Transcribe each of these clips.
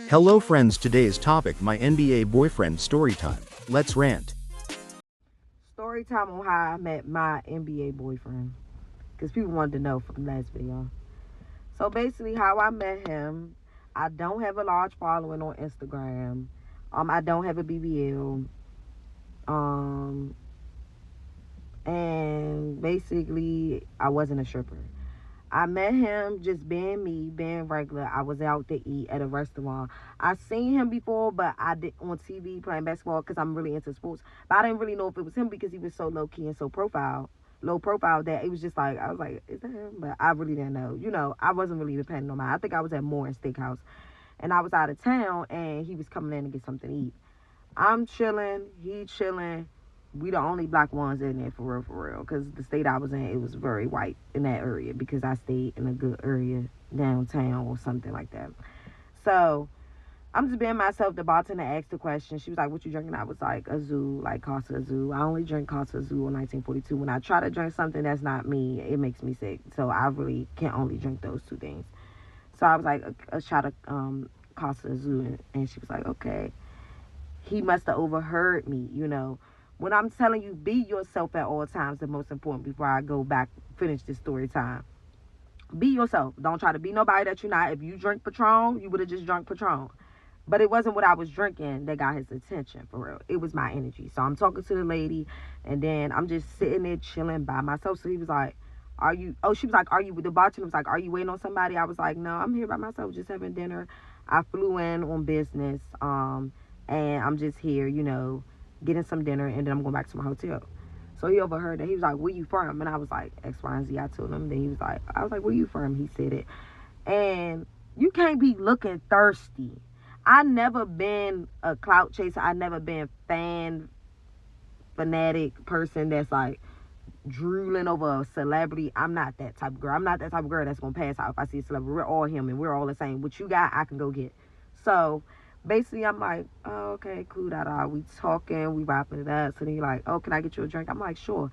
Hello friends, today's topic, my NBA boyfriend story time. Let's rant. Story time on how I met my NBA boyfriend. Because people wanted to know from the last video. So basically how I met him, I don't have a large following on Instagram. I don't have a BBL. And basically I wasn't a stripper. I met him just being me, being regular. I was out to eat at a restaurant. I seen him before, but I did on TV playing basketball because I'm really into sports. But I didn't really know if it was him because he was so low key and so low profile that it was just like I was like, is that him? But I really didn't know. I wasn't really depending on my. I think I was at Moore Steakhouse, and I was out of town, and he was coming in to get something to eat. I'm chilling, he chilling. We the only black ones in there for real. Because the state I was in, it was very white in that area because I stayed in a good area downtown or something like that. So I'm just being myself. The bartender asked the question. She was like, "What you drinking?" I was like, "A Zoo, like Casa Azul. I only drink Casa Azul in 1942. When I try to drink something that's not me, it makes me sick. So I really can only drink those two things." So I was like, "A shot of Casa Azul," and she was like, "Okay." He must have overheard me. When I'm telling you, be yourself at all times, the most important before I go back, finish this story time. Be yourself. Don't try to be nobody that you're not. If you drink Patron, you would have just drunk Patron. But it wasn't what I was drinking that got his attention, for real. It was my energy. So I'm talking to the lady, and then I'm just sitting there chilling by myself. So he was like, she was like, the bartender was like, are you waiting on somebody? I was like, no, I'm here by myself, just having dinner. I flew in on business, and I'm just here, getting some dinner, and then I'm going back to my hotel. So he overheard that. He was like, where you from? And I was like, X, Y, and Z. I told him. Then I was like, where you from? He said it. And you can't be looking thirsty. I never been a clout chaser. I never been fanatic person that's like drooling over a celebrity. I'm not that type of girl. I'm not that type of girl that's gonna pass out if I see a celebrity. We're all human. We're all the same. What you got, I can go get. So basically, I'm like, oh, okay, cool, we talking, we wrapping it up. So then he's like, oh, can I get you a drink? I'm like, sure.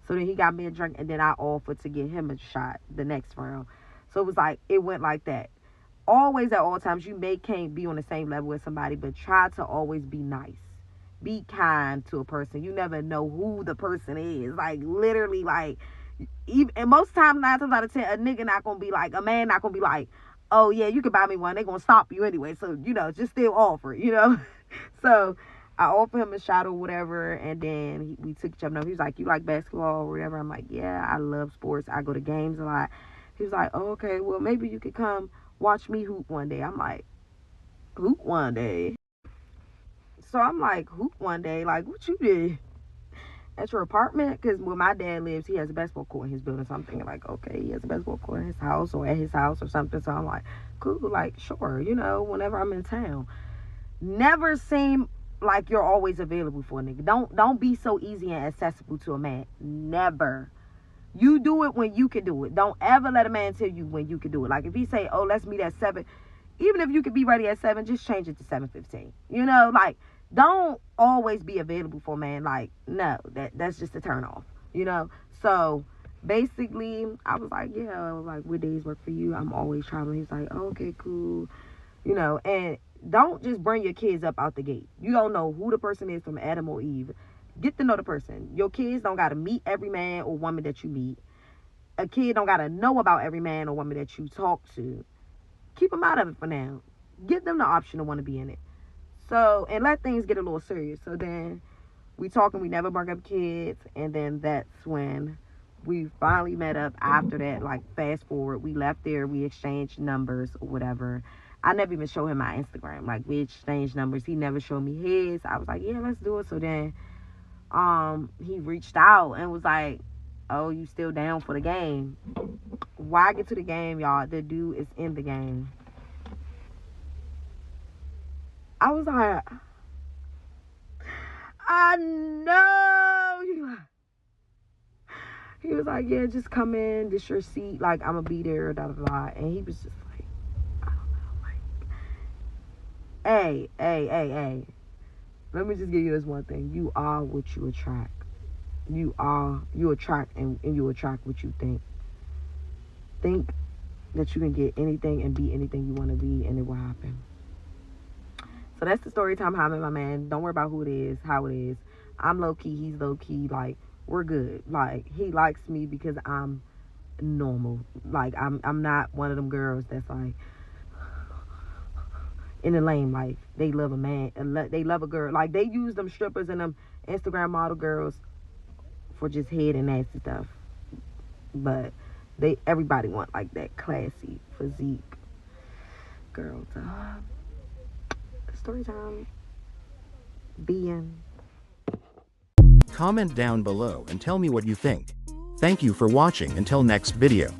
So then he got me a drink, and then I offered to get him a shot the next round. So it was like, it went like that. Always at all times, can't be on the same level with somebody, but try to always be nice. Be kind to a person. You never know who the person is. Like, literally, like, even, and most times, 9 times out of 10, a nigga not gonna be like, a man not gonna be like, oh yeah, you can buy me one. They're gonna stop you anyway. So, just still offer. So I offered him a shot or whatever, and then we took each other up. He was like, you like basketball or whatever? I'm like, yeah, I love sports. I go to games a lot. He was like, oh, okay, well, maybe you could come watch me hoop one day. I'm like, hoop one day? So I'm like, hoop one day? Like, what you did? At your apartment? Because where my dad lives, he has a basketball court in his building. So I'm thinking like, okay, he has a basketball court in his house or at his house or something. So I'm like, cool, like, sure, whenever I'm in town. Never seem like you're always available for a nigga. Don't be so easy and accessible to a man. Never. You do it when you can do it. Don't ever let a man tell you when you can do it. Like if he say, oh, let's meet at 7, even if you could be ready at 7, just change it to 7:15. Like, don't always be available for a man. Like, no, that's just a turn off. So basically I was like, yeah, like, what days work for you? I'm always traveling. He's like, oh, okay, cool. And don't just bring your kids up out the gate. You don't know who the person is from Adam or Eve. Get to know the person. Your kids don't got to meet every man or woman that you meet. A kid don't got to know about every man or woman that you talk to. Keep them out of it for now. Give them the option to want to be in it. So, and let things get a little serious. So then we talking, we never bring up kids. And then that's when we finally met up after that. Like, fast forward, we left there, we exchanged numbers or whatever. I never even showed him my Instagram. Like, we exchanged numbers. He never showed me his. I was like, yeah, let's do it. So then he reached out and was like, oh, you still down for the game? Why get to the game, y'all? The dude is in the game. I was like, I know. He was like, yeah, just come in. This your seat. Like, I'm going to be there, da, da, da. And he was just like, I don't know. Like, hey. Let me just give you this one thing. You are what you attract. You attract and you attract what you think. Think that you can get anything and be anything you want to be, and it will happen. So that's the story time how I met my man. Don't worry about who it is, how it is. I'm low key, he's low key. Like, we're good. Like, he likes me because I'm normal. Like, I'm not one of them girls that's like in the lame life. They love a man. They love a girl. Like, they use them strippers and them Instagram model girls for just head and nasty stuff. But everybody want like that classy physique girl. Story time. Being. Comment down below and tell me what you think. Thank you for watching until next video.